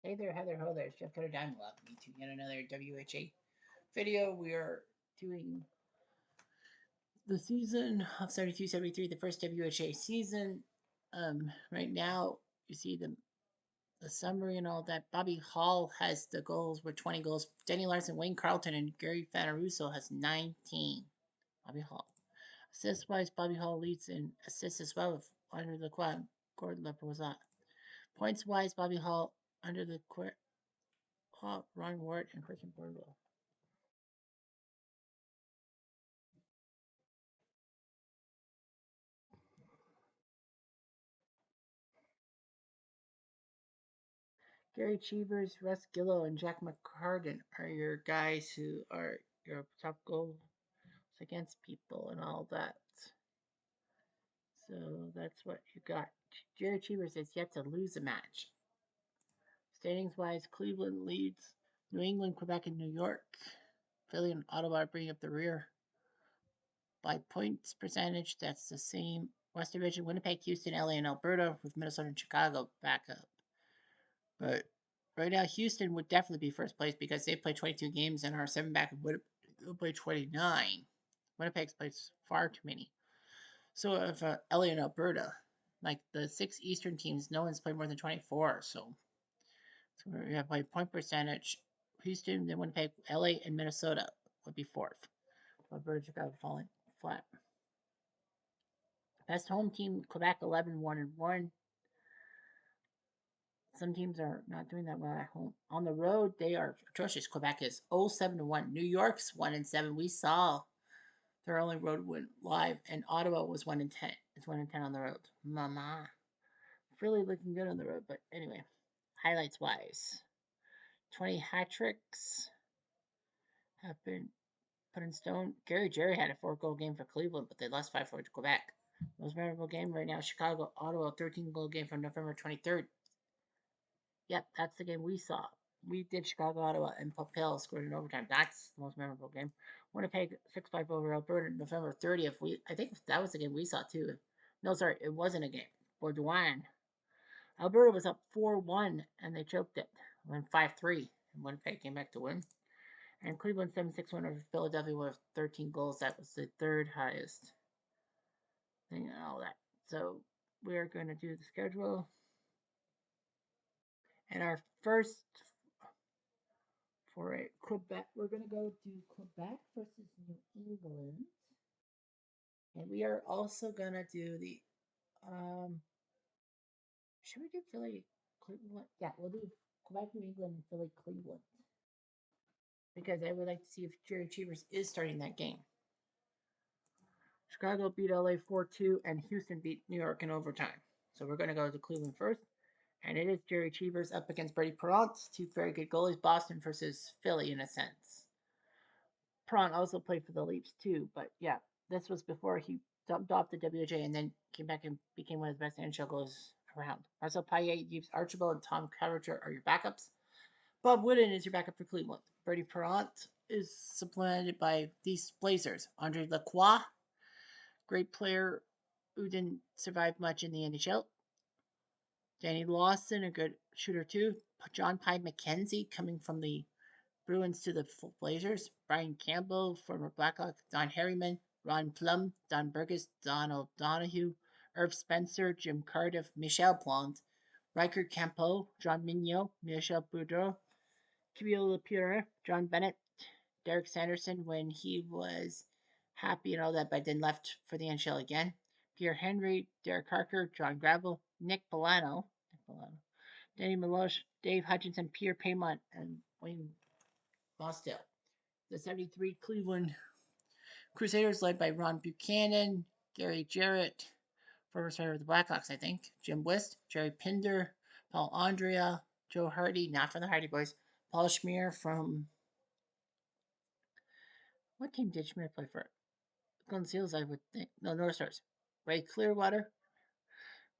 Hey there, Heather, ho there. It's Jeff Cutter Diamond. Welcome to yet another WHA video. We are doing the season of 72-73, the first WHA season. Right now, you see the summary and all that. Bobby Hall has the goals with 20 goals. Denny Larson, Wayne Carlton, and Gary Fanarusso has 19. Bobby Hall. Assist-wise, Bobby Hall leads in assists as well with under the quad. Gordon Leper was on. Points-wise, Bobby Hall under the quad. Ron Ward and Christian Bordeaux. Gary Cheevers, Russ Gillow, and Jack McCargan are your guys who are your top goals against people and all that. So that's what you got. Gary Cheevers is yet to lose a match. Standings wise, Cleveland leads New England, Quebec, and New York. Philly and Ottawa bring up the rear. By points percentage, that's the same. West Division, Winnipeg, Houston, LA, and Alberta, with Minnesota and Chicago back up. But right now, Houston would definitely be first place because they play 22 games and are 7 back and would play 29. Winnipeg's plays far too many. So if LA and Alberta, like the 6 Eastern teams, no one's played more than 24. So we have by point percentage, Houston, then Winnipeg, LA, and Minnesota would be fourth. Alberta, Chicago falling flat. Best home team, Quebec 11-1-1. Some teams are not doing that well at home. On the road, they are atrocious. Quebec is 0-7-1. New York's 1-7. We saw their only road win live, and Ottawa was 1-10. It's 1-10 on the road. Mama. Really looking good on the road, but anyway. Highlights wise. 20 hat tricks have been put in stone. Gary Jerry had a 4-goal game for Cleveland, but they lost 5-4 to Quebec. Most memorable game right now, Chicago, Ottawa, 13-goal game from November 23rd. Yep, that's the game we saw. We did Chicago, Ottawa, and Papel scored in overtime. That's the most memorable game. Winnipeg 6-5 over Alberta, November 30th. I think that was the game we saw too. No, sorry, it wasn't a game. Bordeaux. Alberta was up 4-1 and they choked it. Went 5-3 and Winnipeg came back to win. And Cleveland 7-6 win over Philadelphia with 13 goals. That was the third highest thing and all that. So we're going to do the schedule. And our first for a Quebec, we're going to go to Quebec versus New England. And we are also going to do the, should we do Philly, Cleveland? Yeah, we'll do Quebec, New England, and Philly, Cleveland. Because I would like to see if Jerry Cheevers is starting that game. Chicago beat LA 4-2, and Houston beat New York in overtime. So we're going to go to Cleveland first. And it is Jerry Cheevers up against Brady Perrant. 2 very good goalies. Boston versus Philly, in a sense. Perrant also played for the Leafs, too. But yeah, this was before he dumped off the WHA and then came back and became one of the best NHL goalies around. Marcel Paillet, Yves Archibald, and Tom Cowricher are your backups. Bob Wooden is your backup for Cleveland. Brady Perrant is supplanted by these Blazers. Andre Lacroix, great player who didn't survive much in the NHL. Danny Lawson, a good shooter too. John Pye McKenzie coming from the Bruins to the Blazers. Brian Campbell, former Blackhawk. Don Harriman, Ron Plum, Don Burgess, Donald Donahue, Irv Spencer, Jim Cardiff, Michel Plant, Riker Campeau, John Mignot, Michel Boudreau, Kirill Lapierre, John Bennett, Derek Sanderson when he was happy and all that, but then left for the NHL again. Pierre Henry, Derek Harker, John Gravel, Nick Bolano, Danny Meloche, Dave Hutchinson, Pierre Paymont, and Wayne Bostel. The 73 Cleveland Crusaders led by Ron Buchanan, Gary Jarrett, former starter of the Blackhawks, I think, Jim West, Jerry Pinder, Paul Andrea, Joe Hardy, not from the Hardy Boys, Paul Schmier from... What team did Schmier play for? Golden Seals, I would think. No, North Stars. Ray Clearwater,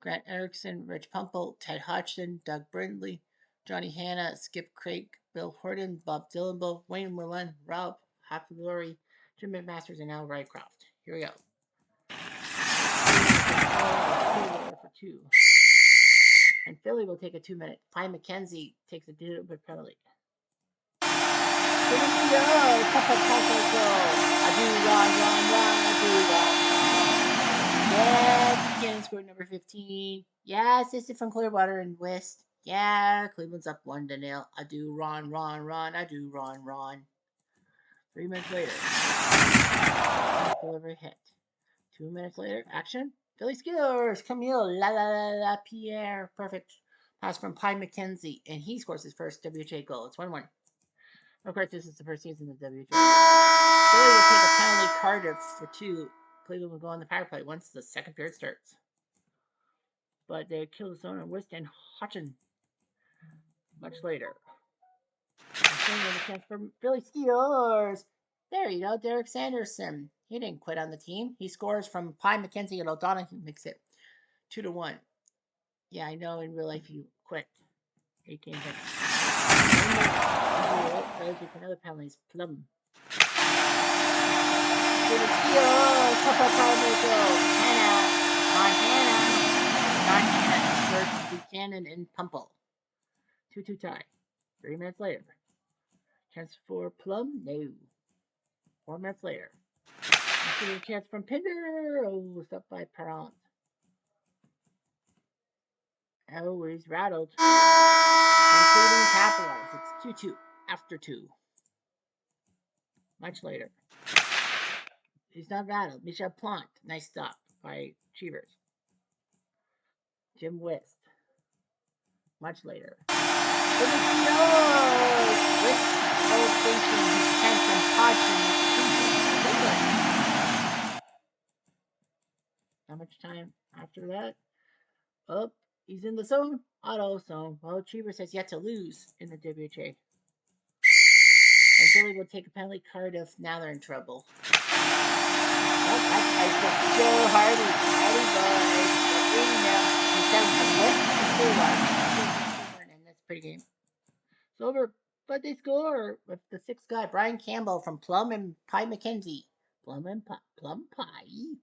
Grant Erickson, Rich Pumple, Ted Hodgson, Doug Brindley, Johnny Hanna, Skip Craig, Bill Horton, Bob Dillenbo, Wayne Merlin, Rob Hoffleury, Jim McMasters, and Al Rycroft. Here we go. For 2. And Philly will take a 2-minute. Pi McKenzie takes a deliberate penalty. I do run. Yeah, Buchanan scored number 15. Yeah, assisted from Clearwater and West. Yeah, Cleveland's up 1-0. I do run. I do run. 3 minutes later, delivery hit. 2 minutes later, action. Philly scores. Camille La Pierre. Perfect pass from Pi McKenzie, and he scores his first WHA goal. It's 1-1. Of course, this is the first season of WHA. Philly will take a penalty Cardiff for 2. Cleveland will go on the power play once the second period starts. But they kill the zone on West and Hutton much later. And a chance for Philly scores. There you go, Derek Sanderson. He didn't quit on the team. He scores from Pi McKenzie and O'Donoghue makes it 2-1. Yeah, I know in real life you quit. You came back. Philly gets another penalty. Plum. Philly scores. Montana scored from Buchanan and Pumple. 2-2 tie. 3 minutes later. Chance for Plum? No. 4 minutes later. A chance from Pinder. Oh, stopped by Perron. Oh, he's rattled. And Cleveland capitalized. It's 2-2 after 2. Much later. He's not rattled. Michel Plant. Nice stop by Cheevers. Jim West. Much later. West holds thinking his chance from Hodgson. How much time after that? Oh, he's in the zone. Auto zone. Well, Cheevers has yet to lose in the WHA. And Philly will take a penalty. Cardiff. Now they're in trouble. Oh, that's Joe Hardy. Hardy boy. And that's pretty game. It's over. But they score with the 6th guy, Brian Campbell from Plum and Pi McKenzie. Plum Pie.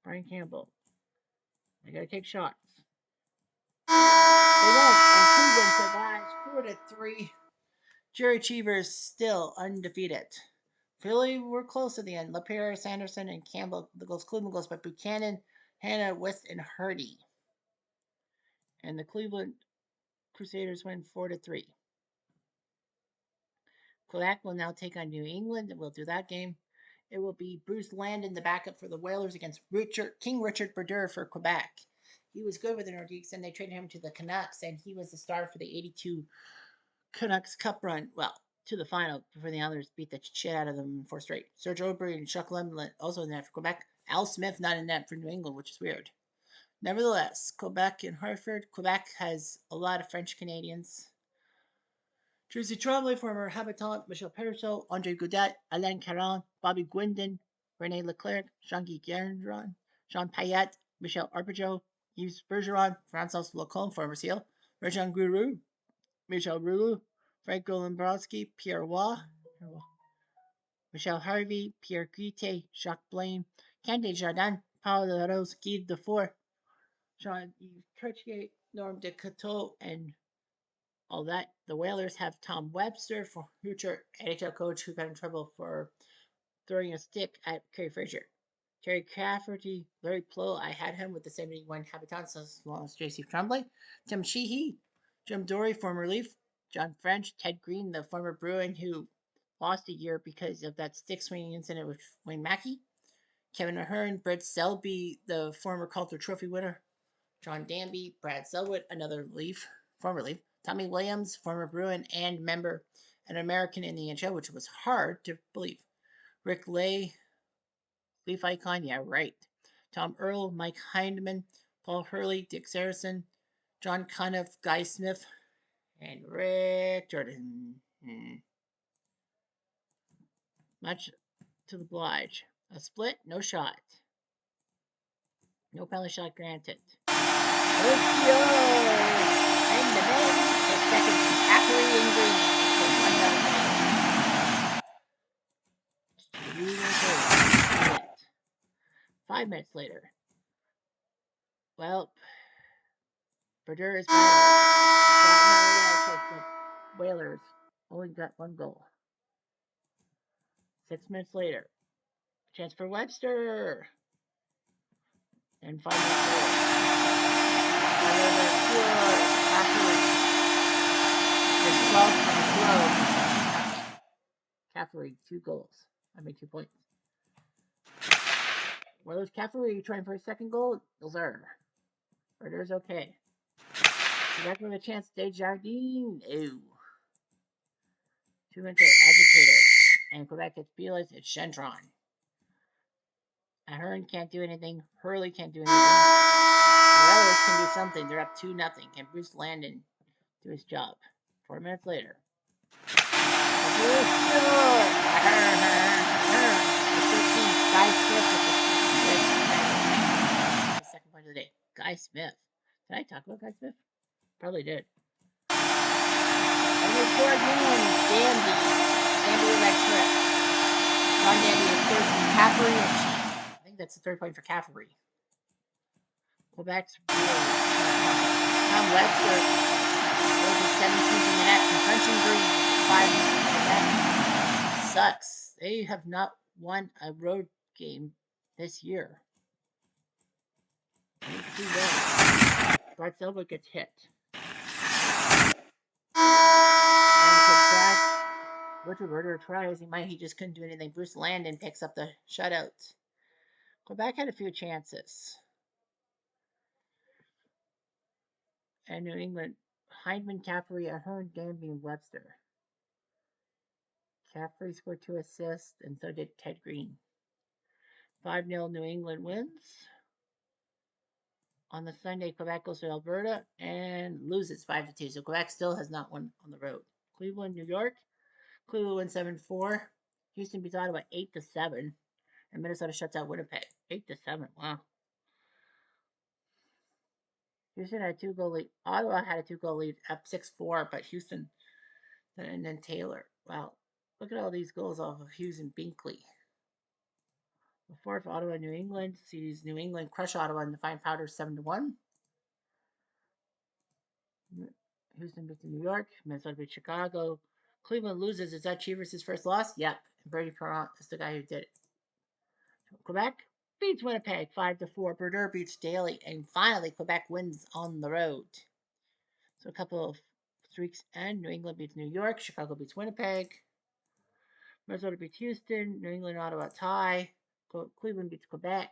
Brian Campbell. They gotta take shots. They won't, and Cleveland survives 4-3. Jerry Cheevers still undefeated. Philly were close at the end. LaPierre, Sanderson, and Campbell. The goals. Cleveland goes by Buchanan, Hannah, West, and Hardy. And the Cleveland Crusaders win 4-3. Quebec will now take on New England, and we'll do that game. It will be Bruce Landon, the backup for the Whalers, against King Richard Brodeur for Quebec. He was good with the Nordiques, and they traded him to the Canucks, and he was the star for the 82 Canucks Cup run. Well, to the final before the Islanders beat the shit out of them in 4 straight. Serge Aubry and Chuck Lemlin also in net for Quebec. Al Smith not in net for New England, which is weird. Nevertheless, Quebec and Hartford. Quebec has a lot of French Canadians. Jersey Tremblay, former Habitant, Michel Perichot, Andre Goudet, Alain Caron, Bobby Gwendon, Rene Leclerc, Jean-Guy Gendron, Jean Payette, Michel Arpajon, Yves Bergeron, Francois Lacombe, former SEAL, Rajan Guru, Michel Roulou, Frank Golembrowski, Pierre Roy, Michel Harvey, Pierre Guite, Jacques Blaine, Candy Jardin, Paul Larose, Guy Defour, Jean-Yves Trottier, Norm de Coteau, and all that. The Whalers have Tom Webster, for future NHL coach who got in trouble for throwing a stick at Kerry Fraser. Terry Cafferty, Larry Plow, I had him with the 71 Habitants as well as J.C. Tremblay. Tim Sheehy, Jim Dory, former Leaf. John French, Ted Green, the former Bruin who lost a year because of that stick swinging incident with Wayne Mackey. Kevin Ahern, Brett Selby, the former Calder Trophy winner. John Danby, Brad Selwood, another Leaf, former Leaf. Tommy Williams, former Bruin and member, an American in the NHL, which was hard to believe. Rick Lay, Leaf icon, yeah, right. Tom Earl, Mike Heineman, Paul Hurley, Dick Saracen, John Conniff, Guy Smith, and Rick Jordan. Much to oblige. A split, no shot. No penalty shot granted. OCO! And the men is second from Thackeray and Green for 1-0. 5 minutes later. Well, Berger is the Whalers only got 1 goal. 6 minutes later, chance for Webster. And 5 minutes later, there's 12 from the Globe. Caffrey, 2 goals. 2 points. Whalers Caffrey trying for a second goal. Deserve. Berger's okay. Back with a chance. Desjardins. Ew. 2 minutes agitated. And Quebec gets Belis. It's Chentron. Ahern can't do anything. Hurley can't do anything. The Whalers can do something. They're up 2-0. Can Bruce Landon do his job? 4 minutes later. Second point of the day. Guy Smith. Did I talk about Guy Smith? Probably did. And they scored Danby. Danby with that trip. John Danby is third from Caffrey. I think that's the 3rd point for Caffrey. Quebec's really Tom Webster goes to 17 in the net from Punching Green. 5 minutes in the net. Sucks. They have not won a road game this year. Bart Silva gets hit. And Quebec, Richard Berger tries. He just couldn't do anything. Bruce Landon picks up the shutout. Quebec had a few chances. And New England, Hyndman, Caffrey, Ahern, Danby, and Webster. Caffrey scored 2 assists, and so did Ted Green. 5-0 New England wins. On the Sunday, Quebec goes to Alberta and loses 5-2. So Quebec still has not won on the road. Cleveland, New York. Cleveland wins 7-4. Houston beats Ottawa 8-7. And Minnesota shuts out Winnipeg 8-7. Wow. Houston had a 2-goal lead. Ottawa had a 2-goal lead up 6-4, but Houston and then Taylor. Wow. Look at all these goals off of Hughes and Binkley. Before for Ottawa, New England sees New England crush Ottawa in the fine powder 7-1. Houston beats New York. Minnesota beats Chicago. Cleveland loses. Is that Cheevers' first loss? Yep. Brady Perrant is the guy who did it. Quebec beats Winnipeg 5-4. Berger beats Daly. And finally, Quebec wins on the road. So a couple of streaks and New England beats New York. Chicago beats Winnipeg. Minnesota beats Houston. New England, Ottawa tie. Cleveland beats Quebec.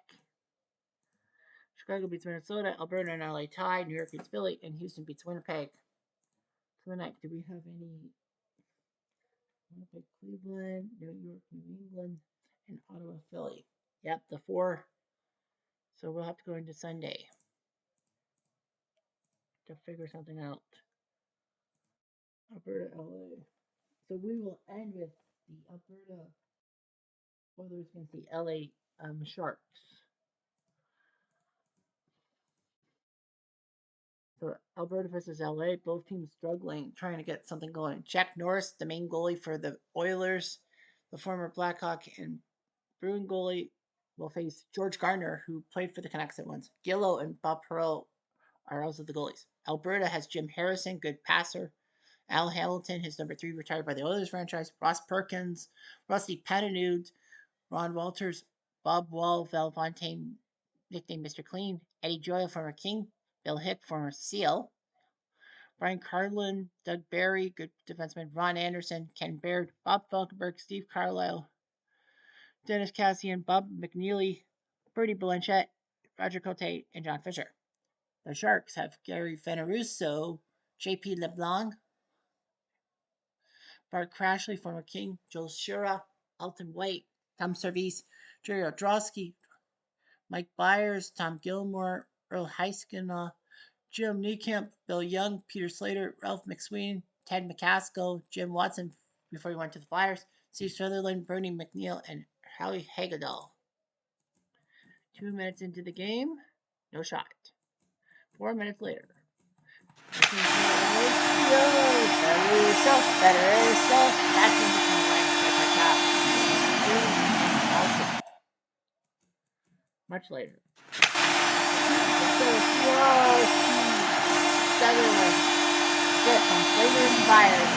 Chicago beats Minnesota. Alberta and LA tie. New York beats Philly. And Houston beats Winnipeg. Tonight, do we have any Winnipeg, Cleveland, New York, New England, and Ottawa, Philly? Yep, the 4. So we'll have to go into Sunday to figure something out. Alberta, LA. So we will end with the Alberta Oilers against the LA Sharks. So Alberta versus LA, both teams struggling, trying to get something going. Jack Norris, the main goalie for the Oilers, the former Blackhawk and Bruin goalie, will face George Gardner, who played for the Canucks at once. Gillow and Bob Perreault are also the goalies. Alberta has Jim Harrison, good passer. Al Hamilton, his number 3, retired by the Oilers franchise. Ross Perkins, Rusty Patternode, Ron Walters, Bob Wall, Val Fontaine, nicknamed Mr. Clean. Eddie Joyal, former King. Bill Hick, former Seal. Brian Carlin, Doug Barry, good defenseman. Ron Anderson, Ken Baird, Bob Falkenberg, Steve Carlisle, Dennis Cassian, Bob McNeely, Bertie Blanchette, Roger Cote, and John Fisher. The Sharks have Gary Veneruso, J.P. LeBlanc, Bart Crashley, former King, Joel Shura, Alton White, Tom Service, Jerry Odrowski, Mike Byers, Tom Gilmore, Earl Heiskinen, Jim Niekamp, Bill Young, Peter Slater, Ralph McSween, Ted McCaskill, Jim Watson before he went to the Flyers, Steve Sutherland, Bernie McNeil, and Howie Hagedal. 2 minutes into the game, no shot. 4 minutes later. Much later. Sutherland. Skip from Flavor and Fires.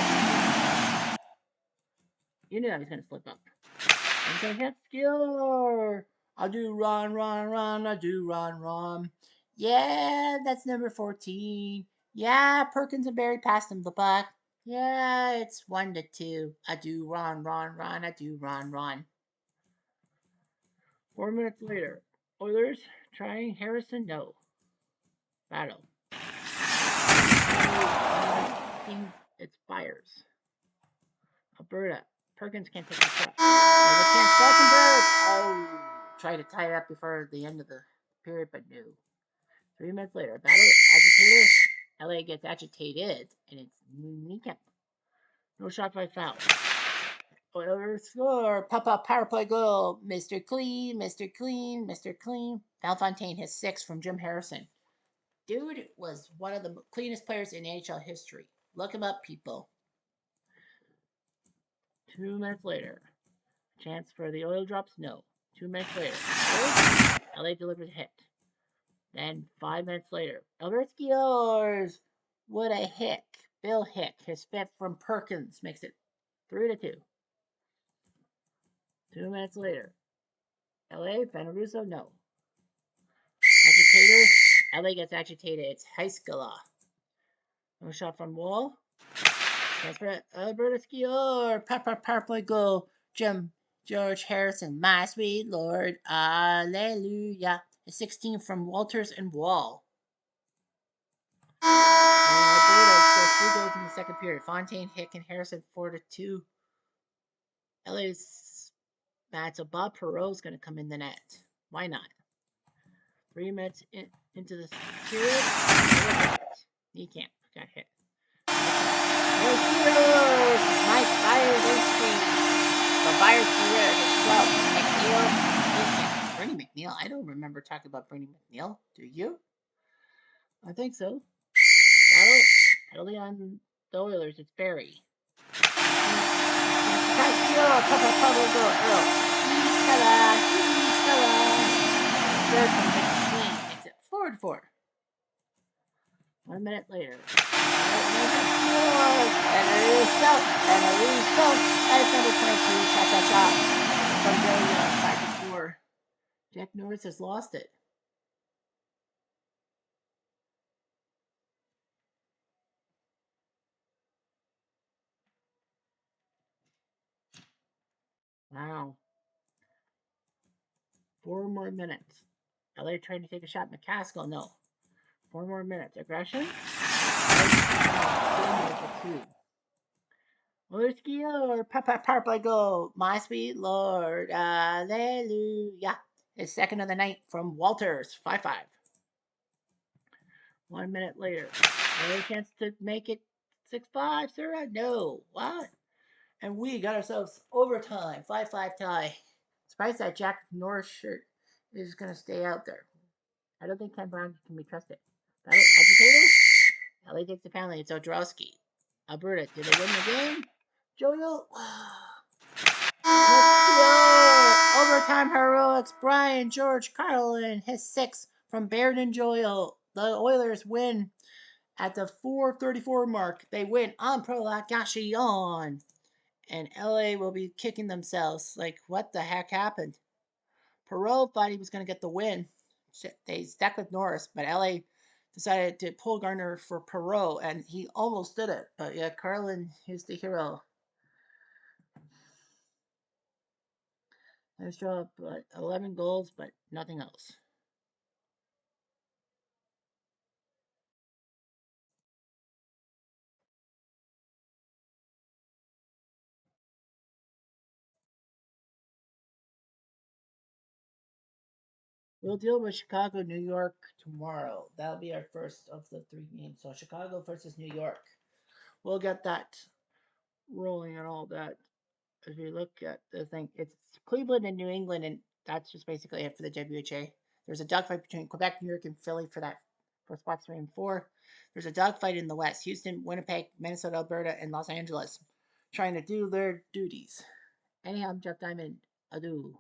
You knew I was going to slip up. I'm going to hit skill. I do run, I do run. Yeah, that's number 14. Yeah, Perkins and Barry passed him the buck. Yeah, it's 1-2. I do run, I do run. 4 minutes later, Oilers trying Harrison, no. Battle. Team, it's Fires. Alberta. Perkins can't take the shot. Oh, try to tie it up before the end of the period, but no. 3 minutes later, battle agitator. LA gets agitated, and it's kneecap. No shot by foul. Oilers score. Pop power play goal. Mr. Clean, Mr. Clean, Mr. Clean. Valfontaine has 6 from Jim Harrison. Dude was one of the cleanest players in NHL history. Look him up, people. 2 minutes later, chance for the oil drops? No. 2 minutes later, LA delivers a hit. Then 5 minutes later, Albert's yours. What a hick. Bill Hick, his 5th from Perkins, makes it 3-2. 2 minutes later, LA, Benarusso, no. Agitator, LA gets agitated. It's Heiskala. No shot from Wall. Transfer Alberta Skior. Power play goal. George Harrison. My sweet Lord. Alleluia. A 16 from Walters and Wall. Alberta scores 3 goals in the second period. Fontaine, Hick, and Harrison 4-2. LA's so Bob Perreault's going to come in the net. Why not? 3 minutes into the period. He can't. Got hit. Mike Byers Street. The Byers career is 12. McNeil. Bernie McNeil. I don't remember talking about Bernie McNeil. Do you? I think so. Penalty on the Oilers. It's Barry. Third from McSween. Makes it 4-4. 1 minute later. Benarusso. That's number 22. Cha. From Billy 5-4. Jack Norris has lost it. Wow. 4 more minutes. LA trying to take a shot. McCaskill, no. 4 more minutes. Aggression? Or power play goal. My sweet Lord. Alleluia. His second of the night from Walters. 5-5. 1 minute later. No chance to make it 6-5, sir? No. What? And we got ourselves overtime. 5-5 tie. Surprised that Jack Norris shirt is going to stay out there. I don't think Ken Brown can be trusted. Agitator? LA takes the penalty. It's Odrowski. Alberta, did they win the game? Joel? Overtime heroics. Brian George Carlin his 6 from Baird and Joel. The Oilers win at the 4:34 mark. They win on prolongation. And LA will be kicking themselves. Like, what the heck happened? Perreault thought he was going to get the win. They stuck with Norris, but LA decided to pull Garner for Perreault, and he almost did it. But yeah, Carlin is the hero. Let's draw up 11 goals, but nothing else. We'll deal with Chicago, New York tomorrow. That'll be our first of the 3 games. So Chicago versus New York. We'll get that rolling and all that as we look at the thing. It's Cleveland and New England, and that's just basically it for the WHA. There's a dogfight between Quebec, New York, and Philly for spots 3 and 4. There's a dogfight in the West: Houston, Winnipeg, Minnesota, Alberta, and Los Angeles, trying to do their duties. Anyhow, I'm Jeff Diamond. Adieu.